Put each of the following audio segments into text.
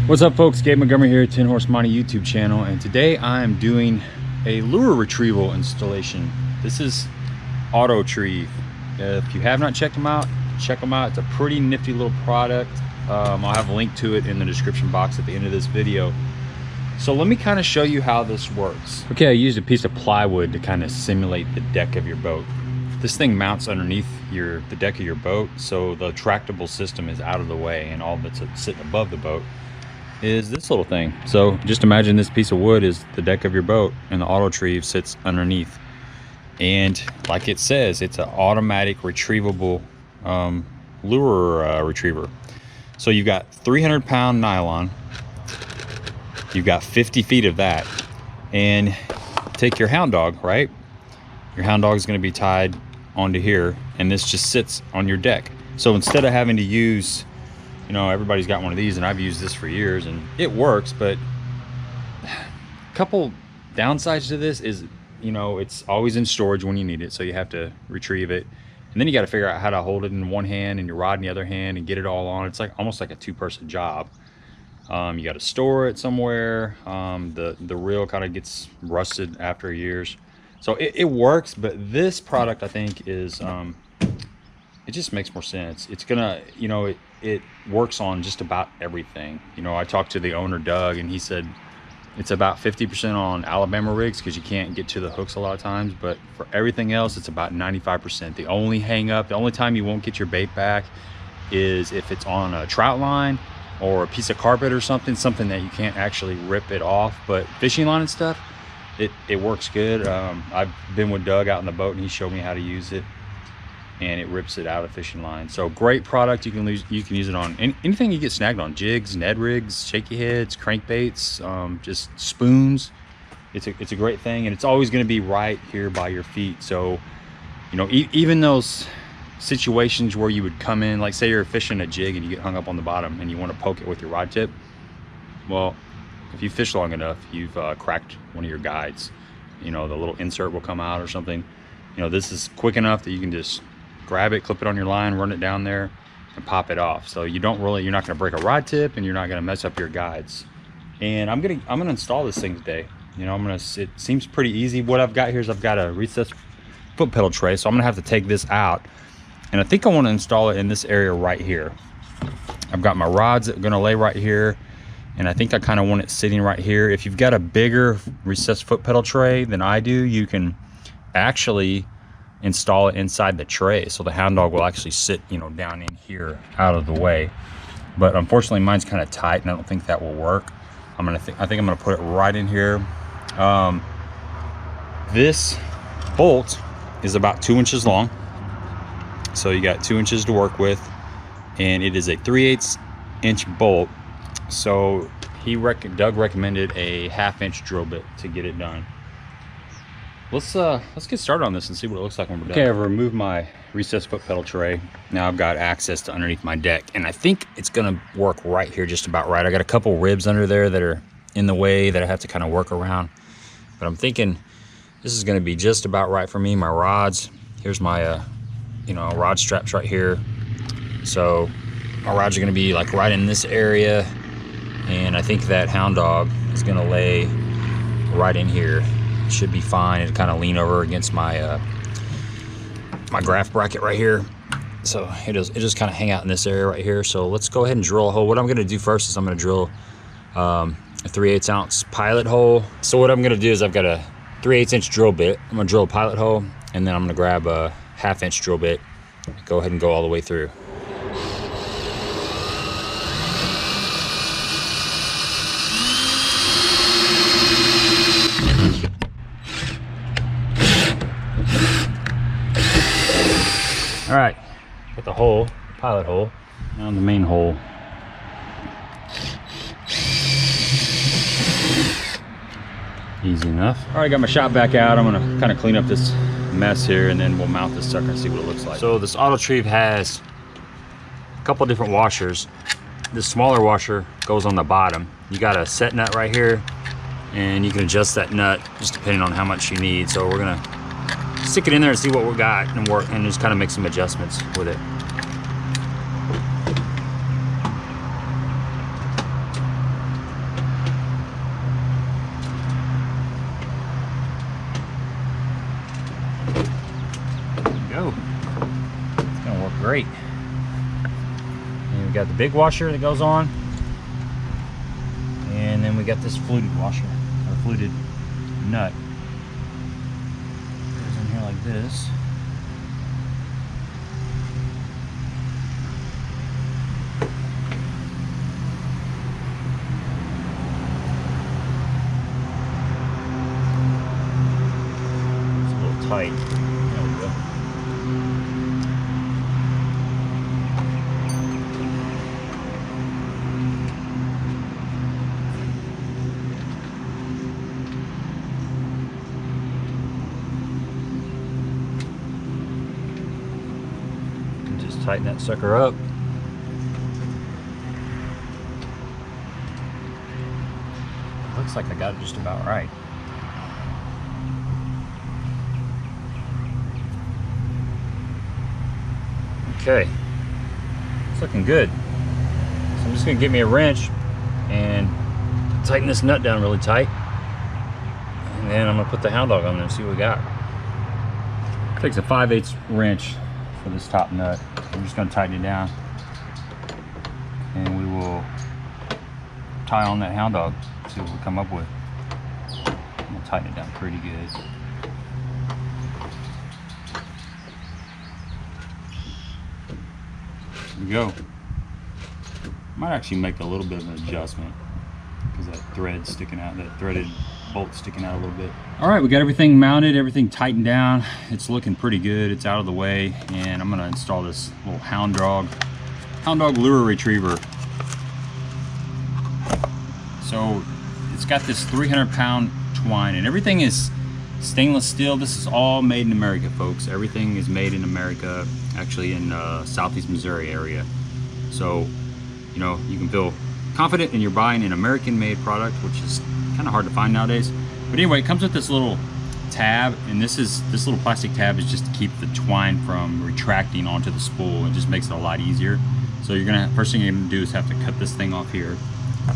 What's up, folks? Gabe Montgomery here, 10 Horse Monty YouTube channel, and today I am doing a lure retrieval installation. This is Auto Trieve. If you have not checked them out, check them out. It's a pretty nifty little product. I'll have a link to it in the description box at the end of this video. So let me kind of show you how this works. Okay, I used a piece of plywood to kind of simulate the deck of your boat. This thing mounts underneath the deck of your boat, so the tractable system is out of the way, and all that's sitting above the boat is this little thing. So just imagine this piece of wood is the deck of your boat, and the Auto Trieve sits underneath. And like it says, it's an automatic retrievable lure retriever. So you've got 300-pound nylon, you've got 50 feet of that, and take your hound dog, right? Your hound dog is going to be tied onto here, and this just sits on your deck. So instead of having to use, you know, everybody's got one of these, and I've used this for years and it works, but a couple downsides to this is, you know, it's always in storage when you need it, so you have to retrieve it, and then you got to figure out how to hold it in one hand and your rod in the other hand and get it all on. It's like almost like a two-person job. You got to store it somewhere. The reel kind of gets rusted after years, so it works. But this product, I think, is it just makes more sense. It's gonna, you know, it works on just about everything. You know, I talked to the owner, Doug, and he said it's about 50% on Alabama rigs because you can't get to the hooks a lot of times, but for everything else it's about 95%. The only hang up, the only time you won't get your bait back is if it's on a trout line or a piece of carpet or something that you can't actually rip it off. But fishing line and stuff, it works good. I've been with Doug out in the boat, and he showed me how to use it, and it rips it out of fishing line. So great product. You can use it on anything you get snagged on: jigs, Ned rigs, shaky heads, crankbaits, just spoons. It's a great thing, and it's always going to be right here by your feet. So, you know, even those situations where you would come in, like say you're fishing a jig and you get hung up on the bottom and you want to poke it with your rod tip, well, if you fish long enough, you've cracked one of your guides. You know, the little insert will come out or something. You know, this is quick enough that you can just grab it, clip it on your line, run it down there, and pop it off. So you're not going to break a rod tip, and you're not going to mess up your guides. And I'm gonna install this thing today. You know, it seems pretty easy. What I've got here is I've got a recessed foot pedal tray, so I'm gonna have to take this out, and I think I want to install it in this area right here. I've got my rods that are gonna lay right here, and I think I kind of want it sitting right here. If you've got a bigger recessed foot pedal tray than I do, you can actually install it inside the tray, so the hound dog will actually sit, you know, down in here out of the way. But unfortunately mine's kind of tight, and I don't think that will work. I think I'm gonna put it right in here. This bolt is about 2 inches long, so you got 2 inches to work with, and it is a 3/8 inch bolt. So Doug recommended a 1/2 inch drill bit to get it done. Let's get started on this and see what it looks like when we're done. Okay, I've removed my recessed foot pedal tray. Now I've got access to underneath my deck, and I think it's gonna work right here just about right. I got a couple ribs under there that are in the way that I have to kind of work around, but I'm thinking this is gonna be just about right for me. My rods, here's my you know, rod straps right here. So my rods are gonna be like right in this area, and I think that hound dog is gonna lay right in here. Should be fine. It'll kind of lean over against my my graph bracket right here, so it just kind of hang out in this area right here. So let's go ahead and drill a hole. What I'm going to do first is I'm going to drill a 3/8 ounce pilot hole. So what I'm going to do is I've got a 3/8 inch drill bit. I'm going to drill a pilot hole, and then I'm going to grab a 1/2 inch drill bit, go ahead and go all the way through. All right, got the hole, pilot hole, now the main hole. Easy enough. All right, got my shop back out. I'm gonna kind of clean up this mess here, and then we'll mount this sucker and see what it looks like. So this Auto Trieve has a couple different washers. This smaller washer goes on the bottom. You got a set nut right here, and you can adjust that nut just depending on how much you need. So we're gonna stick it in there and see what we got and work, and just kind of make some adjustments with it. great. And we got the big washer that goes on, and then we got this fluted washer, or fluted nut. Goes in here like this. It's a little tight. There we go. Tighten that sucker up. Looks like I got it just about right. Okay, it's looking good. So I'm just gonna get me a wrench and tighten this nut down really tight. And then I'm gonna put the hound dog on there and see what we got. Takes a 5/8 wrench for this top nut. I'm just going to tighten it down, and we will tie on that hound dog, see what we come up with. I'm going to tighten it down pretty good. There we go. Might actually make a little bit of an adjustment because that thread's sticking out, that threaded bolt sticking out a little bit. All right, we got everything mounted, everything tightened down. It's looking pretty good. It's out of the way, and I'm gonna install this little hound dog lure retriever. So it's got this 300-pound twine, and everything is stainless steel. This is all made in America, folks. Everything is made in America, actually in Southeast Missouri area. So, you know, you can feel confident in you're buying an American-made product, which is kind of hard to find nowadays. But anyway, it comes with this little tab, and this little plastic tab is just to keep the twine from retracting onto the spool. It just makes it a lot easier. So first thing you're gonna do is have to cut this thing off here.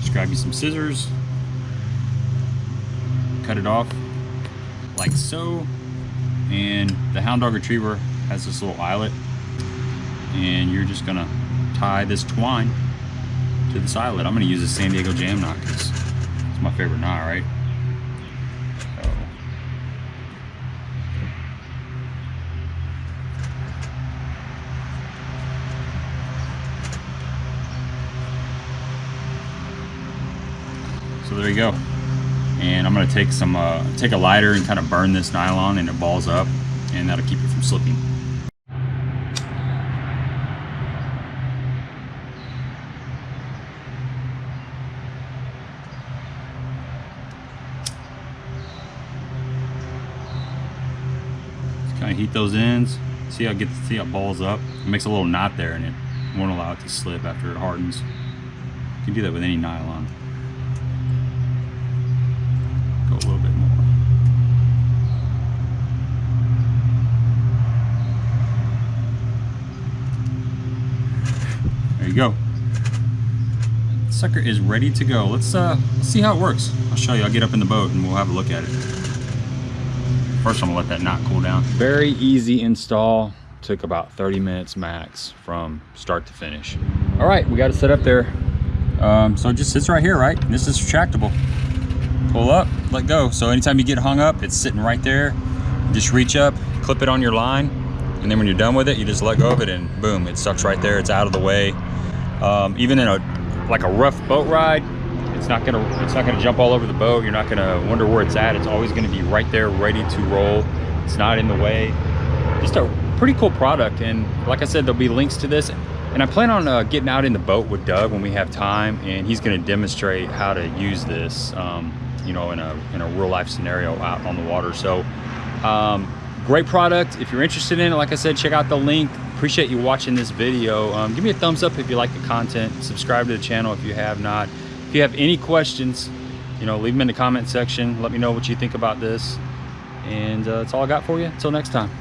Just grab you some scissors, cut it off like so. And the hound dog retriever has this little eyelet, and you're just gonna tie this twine to this eyelet. I'm gonna use a San Diego jam knot because it's my favorite knot, right? So there you go. And I'm gonna take take a lighter and kind of burn this nylon, and it balls up, and that'll keep it from slipping. Kind of heat those ends. See how it balls up. It makes a little knot there, and it won't allow it to slip after it hardens. You can do that with any nylon. Go a little bit more. There you go. This sucker is ready to go. Let's see how it works. I'll show you. I'll get up in the boat and we'll have a look at it. First, I'm gonna let that knot cool down. Very easy install. Took about 30 minutes max from start to finish. All right, we got it set up there. So it just sits right here, right? And this is retractable. Pull up, let go. So anytime you get hung up, it's sitting right there. Just reach up, clip it on your line, and then when you're done with it, you just let go of it, and boom, it sucks right there. It's out of the way. Even in a rough boat ride, it's not gonna jump all over the boat. You're not gonna wonder where it's at. It's always gonna be right there, ready to roll. It's not in the way. Just a pretty cool product. And like I said, there'll be links to this. And I plan on getting out in the boat with Doug when we have time, and he's gonna demonstrate how to use this, you know, in a real life scenario out on the water. So great product. If you're interested in it, like I said, check out the link. Appreciate you watching this video. Give me a thumbs up if you like the content. Subscribe to the channel if you have not. If you have any questions, you know, leave them in the comment section. Let me know what you think about this. And that's all I got for you. Until next time.